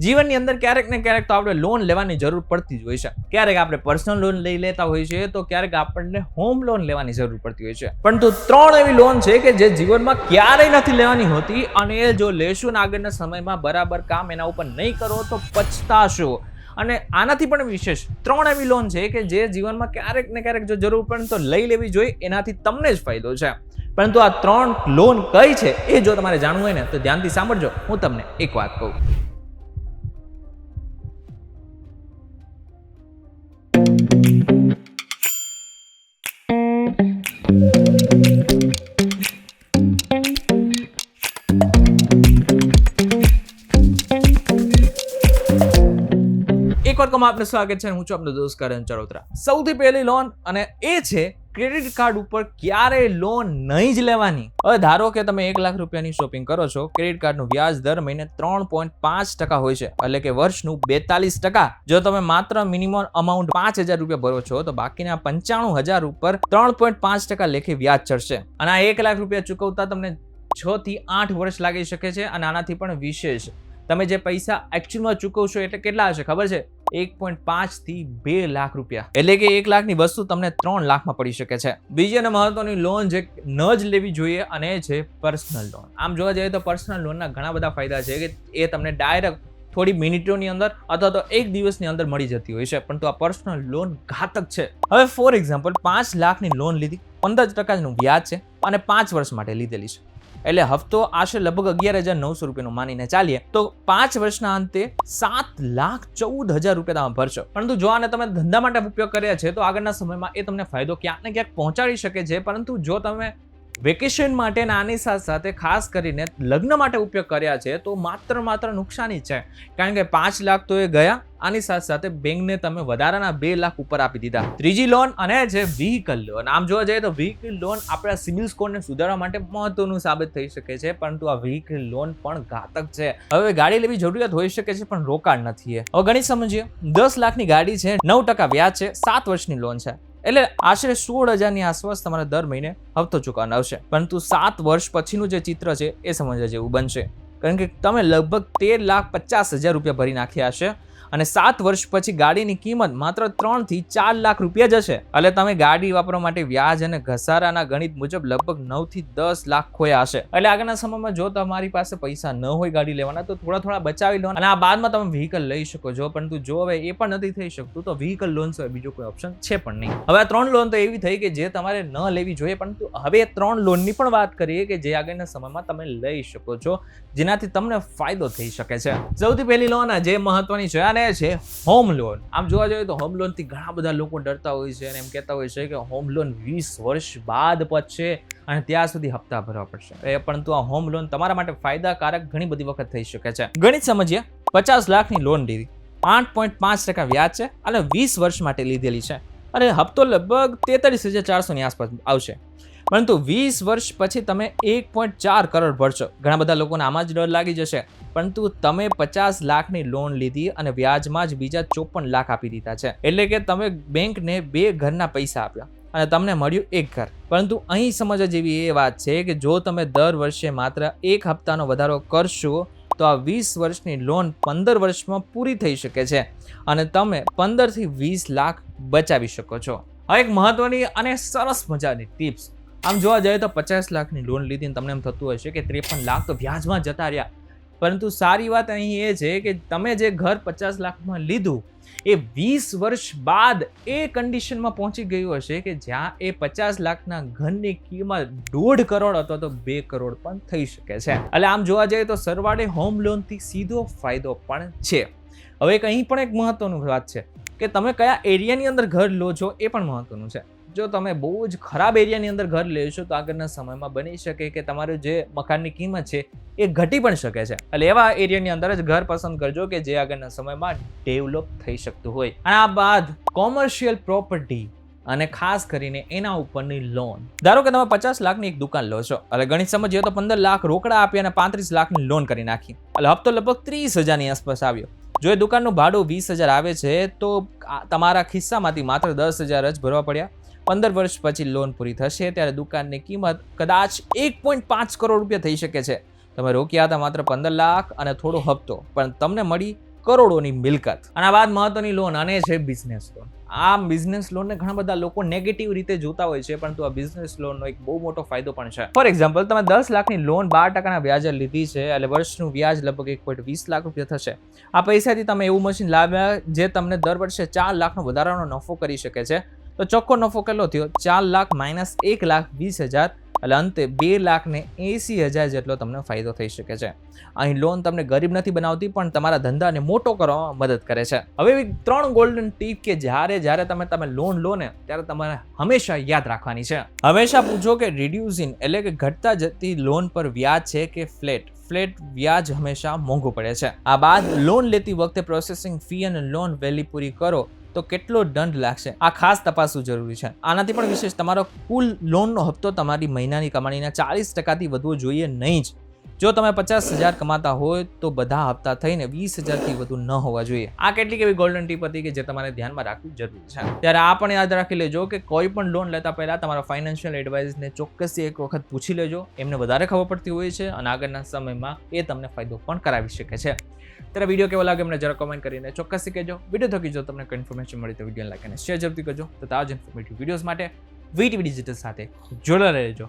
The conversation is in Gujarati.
જીવનની અંદર ક્યારેક ને ક્યારેક તો આપણે લોન લેવાની જરૂર પડતી જ હોય છે. ક્યારેક આપણે પર્સનલ લોન લઈ લેતા હોય છે, તો ક્યારેક આપણને હોમ લોન લેવાની જરૂર પડતી હોય છે. પરંતુ 3 એવી લોન છે કે જે જીવનમાં ક્યારેય નથી લેવાની હોતી, અને એ જો લેશો ને આગળના સમયમાં બરાબર કામ એના ઉપર નહીં કરો તો પછતાશો. અને આનાથી પણ વિશેષ 3 એવી લોન છે કે જે જીવનમાં ક્યારેક ને ક્યારેક જો જરૂર પડે તો લઈ લેવી જોઈએ, એનાથી તમને જ ફાયદો છે. પરંતુ આ 3 લોન કઈ છે એ જો તમારે જાણવું હોય ને તો ધ્યાનથી સાંભળજો. હું તમને એક વાત કહું. એક વાર આપનું સ્વાગત છે. હું છું આપનો દોસ્ત કરણ ચરોતરા. સૌથી પહેલી લોન અને એ છે ક્રેડિટ કાર્ડ ઉપર ક્યારેય લોન નહીં જ લેવાની. હવે ધારો કે તમે 1 લાખ રૂપિયાની શોપિંગ કરો છો, ક્રેડિટ કાર્ડનું વ્યાજ દર મહિને 3.5% હોય છે, એટલે કે વર્ષનું 42%. જો તમે માત્ર મિનિમમ અમાઉન્ટ 5,000 રૂપિયા ભરો છો તો બાકીના 95,000 ઉપર 3.5% લેખે વ્યાજ ચડશે. અને આ 1 લાખ રૂપિયા ચૂકવતા તમને 6 થી 8 વર્ષ લાગી શકે છે. અને આનાથી પણ વિશેષ તમે જે પૈસા એકચ્યુઅલમાં ચૂકવશો એટલે કેટલા હશે ખબર છે? 1.5 થી 2 લાખ રૂપિયા. એટલે કે 1 લાખની વસ્તુ તમને 3 લાખમાં પડી શકે છે. બીજી અને મહત્વની લોન જે ન જ લેવી જોઈએ અને એ છે પર્સનલ લોન. આમ જોવા જઈએ તો પર્સનલ લોનના ઘણા બધા ફાયદા છે કે એ તમને ડાયરેક્ટ થોડી મિનિટોની અંદર અથવા તો 1 દિવસની અંદર મળી જતી હોય છે. પરંતુ આ પર્સનલ લોન ઘાતક છે. હવે ફોર એક્ઝામ્પલ 5 લાખની લોન લીધી, 15% વ્યાજ છે અને 5 વર્ષ માટે લીધેલી છે. એટલે હફતો આશરે લગભગ 11,900 રૂપિયાનો માનીને ચાલીએ તો 5 વર્ષના અંતે 7,14,000 રૂપિયા તમે ભરશો. પરંતુ જો આને તમે ધંધા માટે ઉપયોગ કર્યા છે તો આગળના સમયમાં એ તમને ફાયદો ક્યાંક ને ક્યાંક પહોંચાડી શકે છે. પરંતુ જો તમે વેકેશન માટે આની સાથે ખાસ કરીને લગ્ન માટે ઉપયોગ કર્યા છે તો માત્ર નુકસાની છે. કારણ કે 5 લાખ તો એ ગયા, આની સાથે બેંકને તમે વધારાના 2 લાખ ઉપર આપી દીધા. ત્રીજી લોન અને છે વ્હીકલ લોન. આમ જોવા જઈએ તો વ્હીકલ લોન આપણા સિબિલ સ્કોરને સુધારવા માટે મહત્વનું સાબિત થઈ શકે છે. પરંતુ આ વ્હીકલ લોન પણ ઘાતક છે. હવે ગાડી લેવી જરૂરિયાત હોઈ શકે છે પણ રોકાણ નથી. હવે ગણિત સમજીએ. 10 લાખની ગાડી છે, 9% વ્યાજ છે, 7 વર્ષની લોન છે, એટલે આશરે 16,000ની આસપાસ તમારે દર મહિને હપ્તો ચૂકવવાનો આવશે. પરંતુ 7 વર્ષ પછીનું જે ચિત્ર છે એ સમજવા જેવું બનશે. કારણ કે તમે લગભગ 13,50,000 રૂપિયા ભરી નાખ્યા હશે અને 7 વર્ષ પછી ગાડીની કિંમત માત્ર 3 થી 4 લાખ રૂપિયા જ હશે. એટલે તમે ગાડી વાપરવા માટે વ્યાજ અને ઘસારાના ગણિત મુજબ લગભગ 9 થી 10 લાખ ખોયા હશે. એટલે આગળના સમયમાં જો તમારી પાસે પૈસા ન હોય ગાડી લેવાના તો થોડા બચાવી લો અને આ બાદમાં તમે વ્હીકલ લઈ શકો છો. પરંતુ જો હવે એ પણ નથી થઈ શકતું તો વ્હીકલ લોન સિવાય બીજો કોઈ ઓપ્શન છે પણ નહીં. હવે આ 3 લોન તો એવી થઈ કે જે તમારે ન લેવી જોઈએ, પરંતુ હવે 3 લોનની પણ વાત કરીએ કે જે આગળના સમયમાં તમે લઈ શકો છો, જેનાથી તમને ફાયદો થઈ શકે છે. સૌથી પહેલી લોન જે મહત્વની છે છે હોમ લોન. આમ જોવા જઈએ તો હોમ લોન થી ઘણા બધા લોકો ડરતા હોય છે અને એમ કહેતા હોય છે કે હોમ લોન 20 વર્ષ બાદ પચશે અને ત્યાં સુધી હપ્તા ભરવા પડશે. પરંતુ આ હોમ લોન તમારા માટે ફાયદાકારક ઘણી બધી વખત થઈ શકે છે. ગણિત સમજીએ. 50 લાખની લોન લીધી, 8.5% વ્યાજ છે અને 20 વર્ષ માટે લીધેલી છે અને હપ્તો લગભગ 43,400ની આસપાસ આવશે. પરંતુ 20 વર્ષ પછી તમે 1.4 કરોડ ભરશો. ઘણા બધા લોકોને આમાં જ ડર લાગી જશે. પરંતુ તમે 50 લાખની લોન લીધી અને વ્યાજમાં જ બીજા 54 લાખ આપી દીધા છે. એટલે કે તમે બેંકને 2 ઘરના પૈસા આપ્યા અને તમને મળ્યું 1 ઘર. પરંતુ અહીં સમજવા જેવી એ વાત છે કે જો તમે દર વર્ષે માત્ર 1 હપ્તાનો વધારો કરશો તો આ 20 વર્ષની લોન 15 વર્ષમાં પૂરી થઈ શકે છે અને તમે 15 થી 20 લાખ બચાવી શકો છો. હવે એક મહત્વની અને સરસ મજાની ટિપ્સ. આમ જોવા જઈએ તો 50 લાખની લોન લીધી તમને એમ થતું હશે કે 53 લાખ તો વ્યાજમાં જતા રહ્યા. પરંતુ સારી વાત અહીં એ છે કે તમે જે ઘર 50 લાખમાં લીધું એ 20 વર્ષ બાદ એ કન્ડિશનમાં પહોંચી ગયું હશે કે જ્યાં એ 50 લાખના ઘરની કિંમત 1.5 કરોડ અથવા તો 2 કરોડ પણ થઈ શકે છે. એટલે આમ જોવા જઈએ તો સરવાળે હોમ લોનથી સીધો ફાયદો પણ છે. હવે અહીં પણ એક મહત્વનું વાત છે કે તમે કયા એરિયાની અંદર ઘર લો છો એ પણ મહત્વનું છે. જો તમે બહુ જ ખરાબ એરિયાની અંદર ઘર લેશો તો આગળના સમયમાં બની શકે કે તમારું જે મકાનની કિંમત છે એ ઘટી પણ શકે છે. એટલે એવા એરિયાની અંદર જ ઘર પસંદ કરજો કે જે આગળના સમયમાં ડેવલપ થઈ શકતું હોય. અને આ બાદ કોમર્શિયલ પ્રોપર્ટી અને ખાસ કરીને એના ઉપરની લોન. ધારો કે તમે 50 લાખની એક દુકાન લો છો, એટલે ગણિત સમજીએ તો 15 લાખ રોકડા આપી અને 35 લાખની લોન કરી નાખી. એટલે હપ્તો લગભગ 30,000ની આસપાસ આવ્યો. જો એ દુકાનનું ભાડું 20,000 આવે છે તો તમારા ખિસ્સામાંથી માત્ર 10,000 જ ભરવા પડ્યા. 15 વર્ષ પછી લોન પૂરી થશે ત્યારે દુકાનની કિંમત કદાચ 1.5 કરોડ રૂપિયા થઈ શકે છે. તમે રોક્યા હતા માત્ર 15 લાખ અને થોડો હપ્તો, પણ તમને મળી કરોડોની મિલકત. અને આ બાદ મહત્વની લોન અને છે બિઝનેસ લોન. આ બિઝનેસ લોનને ઘણા બધા લોકો નેગેટિવ રીતે જોતા હોય છે, પરંતુ આ બિઝનેસ લોનનો એક બહુ મોટો ફાયદો પણ છે. ફોર એક્ઝામ્પલ, તમે 10 લાખની લોન 12% વ્યાજે લીધી છે, એટલે વર્ષનું વ્યાજ લગભગ 1.20 લાખ રૂપિયા થશે. આ પૈસાથી તમે એવું મશીન લાવ્યા જે તમને દર વર્ષે 4 લાખનો વધારાનો નફો કરી શકે છે. તો ચોખ્ખો નફો કેટલો થયો? 4 લાખ માઇનસ 1,20,000, એટલે અંતે 2,80,000 જેટલો તમને ફાયદો થઈ શકે છે. અહીં લોન તમને ગરીબ નથી બનાવતી, પણ તમારા ધંધાને મોટો કરવામાં મદદ કરે છે. હવે 3 ગોલ્ડન ટીપ કે જ્યારે તમે લોન લો ને ત્યારે તમારે હંમેશા યાદ રાખવાની છે. હંમેશા પૂછો કે રિડ્યુસિંગ એટલે કે ઘટતા જતી લોન પર વ્યાજ છે કે ફ્લેટ વ્યાજ હંમેશા મોંઘું પડે છે. આ બાદ લોન લેતી વખતે પ્રોસેસિંગ ફી અને લોન વેલી પૂરી કરો તો કેટલો દંડ લાગશે, આ ખાસ તપાસવું જરૂરી છે. આનાથી પણ વિશેષ તમારો કુલ લોનનો હપ્તો તમારી મહિનાની કમાણીના 40%થી વધવો જોઈએ નહીં જ. જો તમે 50,000 કમાતા હોય તો બધા હપ્તા થઈને 20,000થી વધુ ન હોવા જોઈએ. આ કેટલીક એવી ગોલ્ડન ટીપ હતી કે જે તમારે ધ્યાનમાં રાખવી જરૂરી છે. ત્યારે આ પણ યાદ રાખી લેજો કે કોઈ પણ લોન લેતા પહેલા તમારા ફાઇનાન્શિયલ એડવાઇઝરને ચોક્કસથી એક વખત પૂછી લેજો. એમને વધારે ખબર પડતી હોય છે અને આગળના સમયમાં એ તમને ફાયદો પણ કરાવી શકે છે. ત્યારે વિડીયો કેવો લાગે એમને જરા કોમેન્ટ કરીને ચોક્કસથી કહેજો. વિડીયો થકી જો તમને કોઈ ઇન્ફોર્મેશન મળી તો વિડીયો લાઈક અને શેર જરૂરથી કરજો. તો આજ ઇન્ફોર્મેટિવ વિડીયોઝ માટે VTV ડિજિટલ સાથે જોડાયેલા રહેજો.